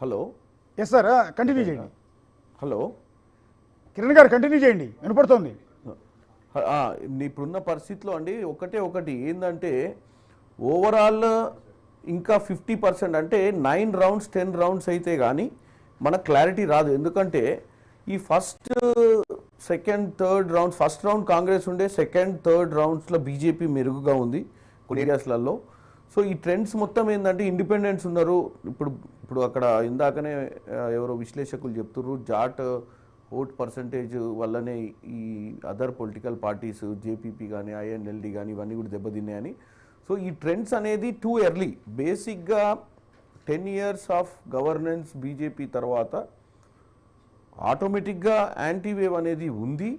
Hello. Yes sir, continue చేయండి. Hello Kiran గారు continue చేయండి, వినపడుతోంది. ఇప్పుడున్న పరిస్థితిలో అండి ఒకటి ఏంటంటే ఓవరాల్ ఇంకా 50% అంటే 9 రౌండ్స్ 10 రౌండ్స్ అయితే కానీ మనకు క్లారిటీ రాదు. ఎందుకంటే ఈ first second third round, first round Congress ఉండే, సెకండ్ థర్డ్ రౌండ్స్లో బీజేపీ మెరుగుగా ఉంది కొన్ని ఏరియాస్లలో. సో ఈ ట్రెండ్స్ మొత్తం ఏంటంటే ఇండిపెండెన్స్ ఉన్నారు. ఇప్పుడు అక్కడ ఇందాకనే ఎవరో విశ్లేషకులు చెప్తున్నారు జాట్ ఓట్ పర్సంటేజ్ వల్లనే ఈ అదర్ పొలిటికల్ పార్టీస్ జేపీపీ కానీ ఐఎన్ఎల్డి కానీ ఇవన్నీ కూడా దెబ్బతిన్నాయని. సో ఈ ట్రెండ్స్ అనేది టూ ఎర్లీ. బేసిక్గా 10 years ఆఫ్ గవర్నెన్స్ బీజేపీ తర్వాత ఆటోమేటిక్గా యాంటీ వేవ్ అనేది ఉంది.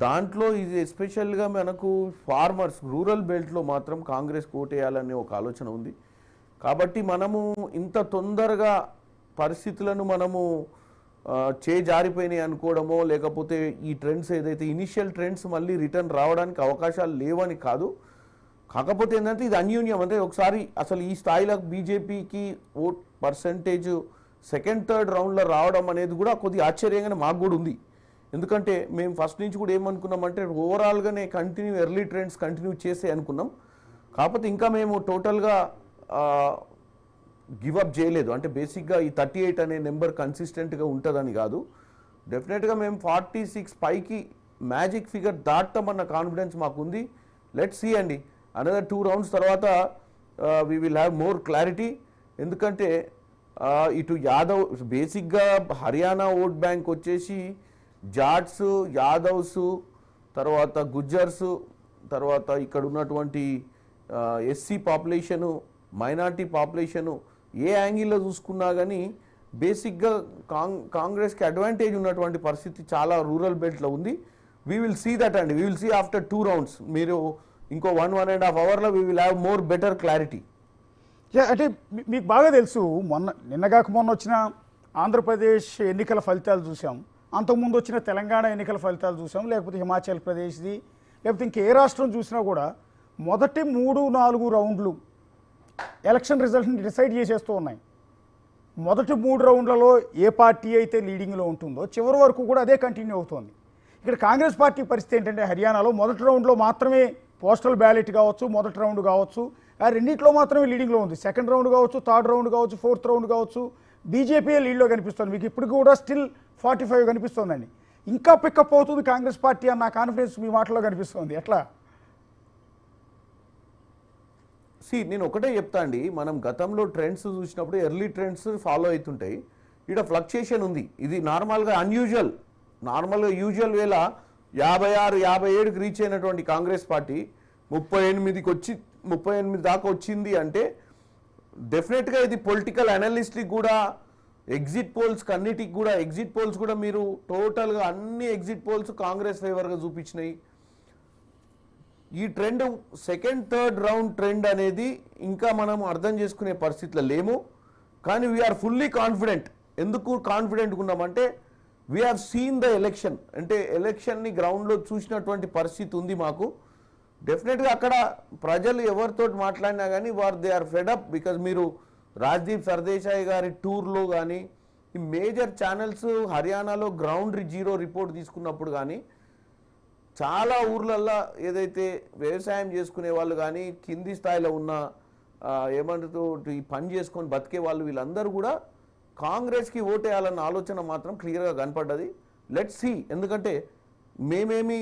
దాంట్లో ఇది ఎస్పెషల్గా మనకు ఫార్మర్స్ రూరల్ బెల్ట్లో మాత్రం కాంగ్రెస్ కోటేయాలనే ఒక ఆలోచన ఉంది. కాబట్టి మనము ఇంత తొందరగా పరిస్థితులను మనము జారిపోయినాయి అనుకోవడమో, లేకపోతే ఈ ట్రెండ్స్ ఏదైతే ఇనిషియల్ ట్రెండ్స్ మళ్ళీ రిటర్న్ రావడానికి అవకాశాలు లేవని కాదు. కాకపోతే ఏంటంటే ఇది అన్యూన్యం. అంటే ఒకసారి అసలు ఈ స్థాయిలో బీజేపీకి ఓట్ పర్సంటేజ్ సెకండ్ థర్డ్ రౌండ్లో రావడం అనేది కూడా కొద్దిగా ఆశ్చర్యంగానే మాకు కూడా ఉంది. ఎందుకంటే మేము ఫస్ట్ నుంచి కూడా ఏమనుకున్నామంటే ఓవరాల్గానే ఎర్లీ ట్రెండ్స్ కంటిన్యూ చేసే అనుకున్నాం. కాకపోతే ఇంకా మేము టోటల్గా గివప్ చేయలేదు. అంటే బేసిక్గా ఈ 38 అనే నెంబర్ కన్సిస్టెంట్గా ఉంటుందని కాదు. డెఫినెట్గా మేము 46 పైకి మ్యాజిక్ ఫిగర్ దాటమన్న కాన్ఫిడెన్స్ మాకుంది. లెట్స్ సీ అండి, అనదర్ 2 rounds తర్వాత we will have more clarity. ఎందుకంటే ఇటు యాదవ్ బేసిక్గా హర్యానా ఓట్ బ్యాంక్ వచ్చేసి జాట్స్, యాదవ్స్, తర్వాత గుజ్జర్స్, తర్వాత ఇక్కడ ఉన్నటువంటి ఎస్సీ పాపులేషను, మైనార్టీ పాపులేషను, ఏ యాంగిల్లో చూసుకున్నా కానీ బేసిక్గా కాంగ్రెస్కి అడ్వాంటేజ్ ఉన్నటువంటి పరిస్థితి చాలా రూరల్ బెల్ట్లో ఉంది. వీ విల్ సీ దట్ అండి, we will see after 2 rounds. మీరు ఇంకో 1.5 hours we will have more better clarity. అంటే మీకు బాగా తెలుసు, నిన్నగాక మొన్న వచ్చిన ఆంధ్రప్రదేశ్ ఎన్నికల ఫలితాలు చూసాం, అంతకుముందు వచ్చిన తెలంగాణ ఎన్నికల ఫలితాలు చూసాం, లేకపోతే హిమాచల్ ప్రదేశ్ది, లేకపోతే ఇంకే రాష్ట్రం చూసినా కూడా మొదటి 3-4 రౌండ్లు ఎలక్షన్ రిజల్ట్ని డిసైడ్ చేసేస్తూ ఉన్నాయి. మొదటి 3 రౌండ్లలో ఏ పార్టీ అయితే లీడింగ్లో ఉంటుందో చివరి వరకు కూడా అదే కంటిన్యూ అవుతుంది. ఇక్కడ కాంగ్రెస్ పార్టీ పరిస్థితి ఏంటంటే హర్యానాలో మొదటి రౌండ్లో మాత్రమే పోస్టల్ బ్యాలెట్ కావచ్చు, మొదటి రౌండ్ కావచ్చు, ఆ రెండింటిలో మాత్రమే లీడింగ్లో ఉంది. సెకండ్ రౌండ్ కావచ్చు, థర్డ్ రౌండ్ కావచ్చు, ఫోర్త్ రౌండ్ కావచ్చు, బీజేపీ లీడ్లో కనిపిస్తుంది. మీకు ఇప్పుడు కూడా స్టిల్ 45 కనిపిస్తుందండి. ఇంకా పికప్ అవుతుంది కాంగ్రెస్ పార్టీ అన్న కాన్ఫిడెన్స్ మీ మాటలో కనిపిస్తుంది. ఎట్లా? నేను ఒకటే చెప్తా అండి, మనం గతంలో ట్రెండ్స్ చూసినప్పుడు ఎర్లీ ట్రెండ్స్ ఫాలో అవుతుంటాయి. ఇక్కడ ఫ్లక్చుయేషన్ ఉంది. ఇది నార్మల్గా నార్మల్గా యూజువల్ వేళ 56-57కి రీచ్ అయినటువంటి కాంగ్రెస్ పార్టీ 38 దాకా వచ్చింది అంటే డెఫినెట్గా ఇది పొలిటికల్ అనలిస్ట్కి కూడా, ఎగ్జిట్ పోల్స్ కూడా మీరు టోటల్గా అన్ని ఎగ్జిట్ పోల్స్ కాంగ్రెస్ ఫేవర్గా చూపించినాయి. ఈ trend second third round trend అనేది ఇంకా మనం అర్థం చేసుకునే పరిస్థితిలో లేము. కానీ వీఆర్ ఫుల్లీ కాన్ఫిడెంట్. ఎందుకు కాన్ఫిడెంట్గా ఉన్నామంటే we have seen the election. అంటే ఎలక్షన్ని గ్రౌండ్లో చూసినటువంటి పరిస్థితి ఉంది మాకు. డెఫినెట్గా అక్కడ ప్రజలు ఎవరితో మాట్లాడినా కానీ they are fed up. Because మీరు రాజ్దీప్ సర్దేశాయ్ గారి టూర్లో కానీ ఈ మేజర్ ఛానల్స్ హర్యానాలో గ్రౌండ్ జీరో రిపోర్ట్ తీసుకున్నప్పుడు కానీ చాలా ఊర్లల్లో ఏదైతే వ్యవసాయం చేసుకునే వాళ్ళు కానీ కింది స్థాయిలో ఉన్న ఏమంటూ ఈ పని చేసుకొని బతికే వాళ్ళు వీళ్ళందరూ కూడా కాంగ్రెస్కి ఓటేయాలన్న ఆలోచన మాత్రం క్లియర్గా కనపడ్డది. Let's see. ఎందుకంటే మేమేమి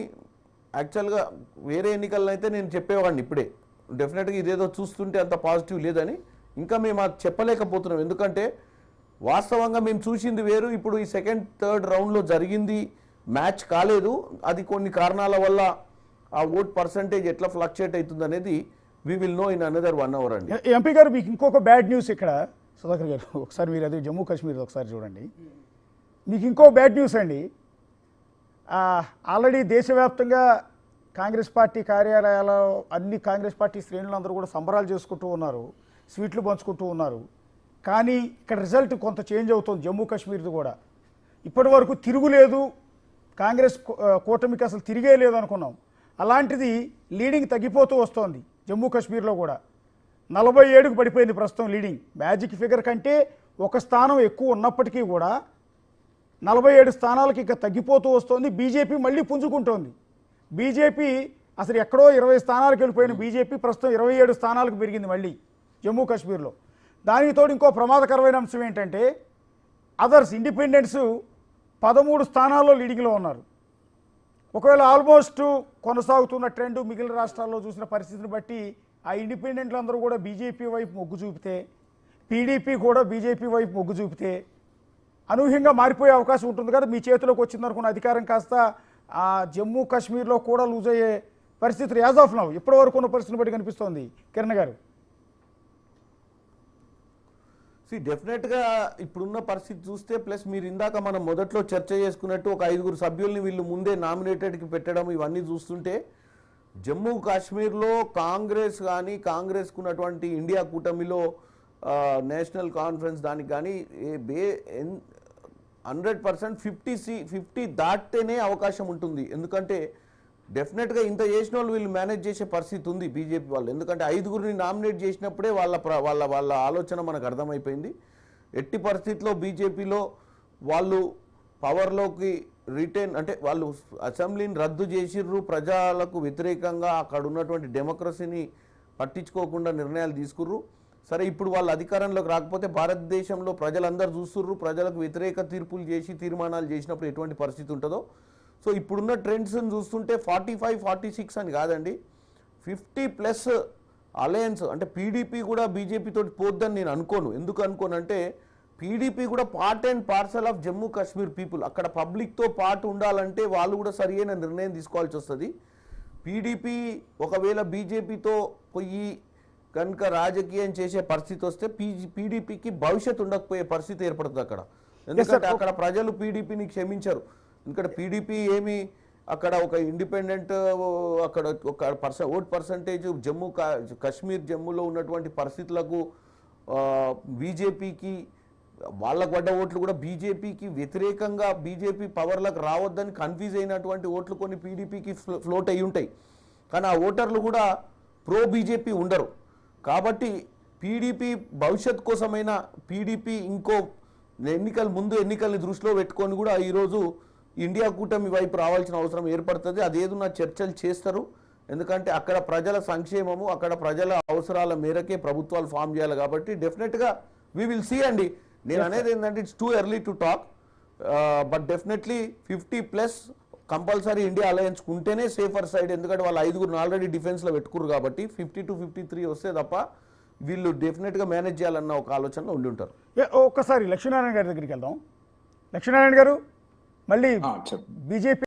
యాక్చువల్గా వేరే ఎన్నికలను అయితే నేను చెప్పేవాడిని ఇప్పుడే, డెఫినెట్గా ఇదేదో చూస్తుంటే అంత పాజిటివ్ లేదని. ఇంకా మేము అది చెప్పలేకపోతున్నాం. ఎందుకంటే వాస్తవంగా మేము చూసింది వేరు, ఇప్పుడు ఈ సెకండ్ థర్డ్ రౌండ్లో జరిగింది మ్యాచ్ కాలేదు. అది కొన్ని కారణాల వల్ల ఆ ఓట్ పర్సంటేజ్ ఎట్లా ఫ్లక్చుయేట్ అవుతుంది అనేది we will know in another 1 hour అండి. ఎంపీ గారు, మీకు ఇంకొక బ్యాడ్ న్యూస్ ఇక్కడ. సుధాకర్ గారు ఒకసారి మీరు అది జమ్మూ కాశ్మీర్ ఒకసారి చూడండి. మీకు ఇంకో బ్యాడ్ న్యూస్ అండి. ఆల్రెడీ దేశవ్యాప్తంగా కాంగ్రెస్ పార్టీ కార్యాలయాల్లో అన్ని కాంగ్రెస్ పార్టీ శ్రేణులందరూ కూడా సంబరాలు చేసుకుంటూ ఉన్నారు, స్వీట్లు పంచుకుంటూ ఉన్నారు. కానీ ఇక్కడ రిజల్ట్ కొంత చేంజ్ అవుతుంది. జమ్మూ కాశ్మీర్ది కూడా ఇప్పటి వరకు తిరుగులేదు, కాంగ్రెస్ కూటమికి అసలు తిరిగే లేదు అనుకున్నాం. అలాంటిది లీడింగ్ తగ్గిపోతూ వస్తోంది జమ్మూ కాశ్మీర్లో కూడా. 47కు పడిపోయింది ప్రస్తుతం లీడింగ్. మ్యాజిక్ ఫిగర్ కంటే ఒక స్థానం ఎక్కువ ఉన్నప్పటికీ కూడా 47 స్థానాలకి ఇక తగ్గిపోతూ వస్తోంది. బీజేపీ మళ్ళీ పుంజుకుంటోంది. బీజేపీ అసలు ఎక్కడో 20 స్థానాలకు వెళ్ళిపోయిన బీజేపీ ప్రస్తుతం 27 స్థానాలకు పెరిగింది మళ్ళీ జమ్మూ కాశ్మీర్లో. దానికి తోడు ఇంకో ప్రమాదకరమైన అంశం ఏంటంటే అదర్స్ ఇండిపెండెంట్స్ 13 స్థానాల్లో లీడింగ్లో ఉన్నారు. ఒకవేళ ఆల్మోస్ట్ కొనసాగుతున్న ట్రెండ్ మిగిలిన రాష్ట్రాల్లో చూసిన పరిస్థితిని బట్టి ఆ ఇండిపెండెంట్లు అందరూ కూడా బీజేపీ వైపు మొగ్గు చూపితే, పీడీపీ కూడా బీజేపీ వైపు మొగ్గు చూపితే అనూహ్యంగా మారిపోయే అవకాశం ఉంటుంది కదా. మీ చేతిలోకి వచ్చిందనుకున్న అధికారం కాస్త ఆ జమ్మూ కాశ్మీర్లో కూడా లూజ్ అయ్యే పరిస్థితులు యాజ్ ఆఫ్ నౌ ఇప్పటి వరకు ఉన్న పరిస్థితిని బట్టి కనిపిస్తోంది కిరణ్ గారు. డెఫినెట్గా ఇప్పుడున్న పరిస్థితి చూస్తే, ప్లస్ మీరు ఇందాక మనం మొదట్లో చర్చ చేసుకున్నట్టు ఒక 5 సభ్యుల్ని వీళ్ళు ముందే నామినేటెడ్కి పెట్టడం ఇవన్నీ చూస్తుంటే జమ్మూ కాశ్మీర్లో కాంగ్రెస్ కానీ కాంగ్రెస్కు ఉన్నటువంటి ఇండియా కూటమిలో నేషనల్ కాన్ఫరెన్స్ దానికి కానీ 100% 50 దాటితేనే అవకాశం ఉంటుంది. ఎందుకంటే డెఫినెట్గా ఇంత చేసిన వాళ్ళు వీళ్ళు మేనేజ్ చేసే పరిస్థితి ఉంది బీజేపీ వాళ్ళు. ఎందుకంటే 5 నామినేట్ చేసినప్పుడే వాళ్ళ ఆలోచన మనకు అర్థమైపోయింది. ఎట్టి పరిస్థితిలో బీజేపీలో వాళ్ళు పవర్లోకి రిటైన్ అంటే వాళ్ళు అసెంబ్లీని రద్దు చేసిర్రు, ప్రజలకు వ్యతిరేకంగా అక్కడ ఉన్నటువంటి డెమోక్రసీని పట్టించుకోకుండా నిర్ణయాలు తీసుకుర్రు. సరే, ఇప్పుడు వాళ్ళు అధికారంలోకి రాకపోతే భారతదేశంలో ప్రజలందరూ చూస్తుర్రు, ప్రజలకు వ్యతిరేక తీర్పులు చేసి తీర్మానాలు చేసినప్పుడు ఎటువంటి పరిస్థితి ఉంటుందో. సో ఇప్పుడున్న ట్రెండ్స్ని చూస్తుంటే 45-46 అని కాదండి, 50+ అలయన్స్ అంటే పీడీపీ కూడా బీజేపీతో పోద్దని నేను అనుకోను. ఎందుకు అనుకోనంటే పీడీపీ కూడా part and parcel of Jammu Kashmir people. అక్కడ పబ్లిక్తో పాటు ఉండాలంటే వాళ్ళు కూడా సరియైన నిర్ణయం తీసుకోవాల్సి వస్తుంది. పీడీపీ ఒకవేళ బీజేపీతో పోయి కనుక రాజకీయం చేసే పరిస్థితి వస్తే పీడీపీకి భవిష్యత్తు ఉండకపోయే పరిస్థితి ఏర్పడుతుంది అక్కడ. ఎందుకంటే అక్కడ ప్రజలు పీడీపీని క్షమించరు. ఎందుకంటే పీడీపీ ఏమి అక్కడ ఒక ఇండిపెండెంట్ అక్కడ ఒక ఓట్ పర్సంటేజ్ జమ్మూలో ఉన్నటువంటి పరిస్థితులకు బీజేపీకి వాళ్ళకు పడ్డ ఓట్లు కూడా బీజేపీకి వ్యతిరేకంగా బీజేపీ పవర్లకు రావద్దని కన్ఫ్యూజ్ అయినటువంటి ఓట్లు కొన్ని పీడీపీకి ఫ్లోట్ అయి ఉంటాయి. కానీ ఆ ఓటర్లు కూడా ప్రో బీజేపీ ఉండరు. కాబట్టి పీడీపీ భవిష్యత్ కోసమైనా పీడీపీ ఇంకో ఎన్నికల్ని దృష్టిలో పెట్టుకొని కూడా ఈరోజు ఇండియా కూటమి వైపు రావాల్సిన అవసరం ఏర్పడుతుంది. అదేదన్నా చర్చలు చేస్తారు. ఎందుకంటే అక్కడ ప్రజల సంక్షేమము, అక్కడ ప్రజల అవసరాల మేరకే ప్రభుత్వాలు ఫామ్ చేయాలి. కాబట్టి డెఫినెట్గా వీ విల్ సీ అండి. నేను అనేది ఏంటంటే it's too early to talk, but definitely 50+ compulsory India alliance ఉంటేనే సేఫర్ సైడ్. ఎందుకంటే వాళ్ళు 5 ఆల్రెడీ డిఫెన్స్లో పెట్టుకురు కాబట్టి 50-53 వస్తే తప్ప వీళ్ళు డెఫినెట్గా మేనేజ్ చేయాలన్న ఒక ఆలోచనలో ఉండి ఉంటారు. ఒక్కసారి లక్ష్మీనారాయణ గారి దగ్గరికి వెళ్దాం. లక్ష్మీనారాయణ గారు, మళ్ళీ బీజేపీ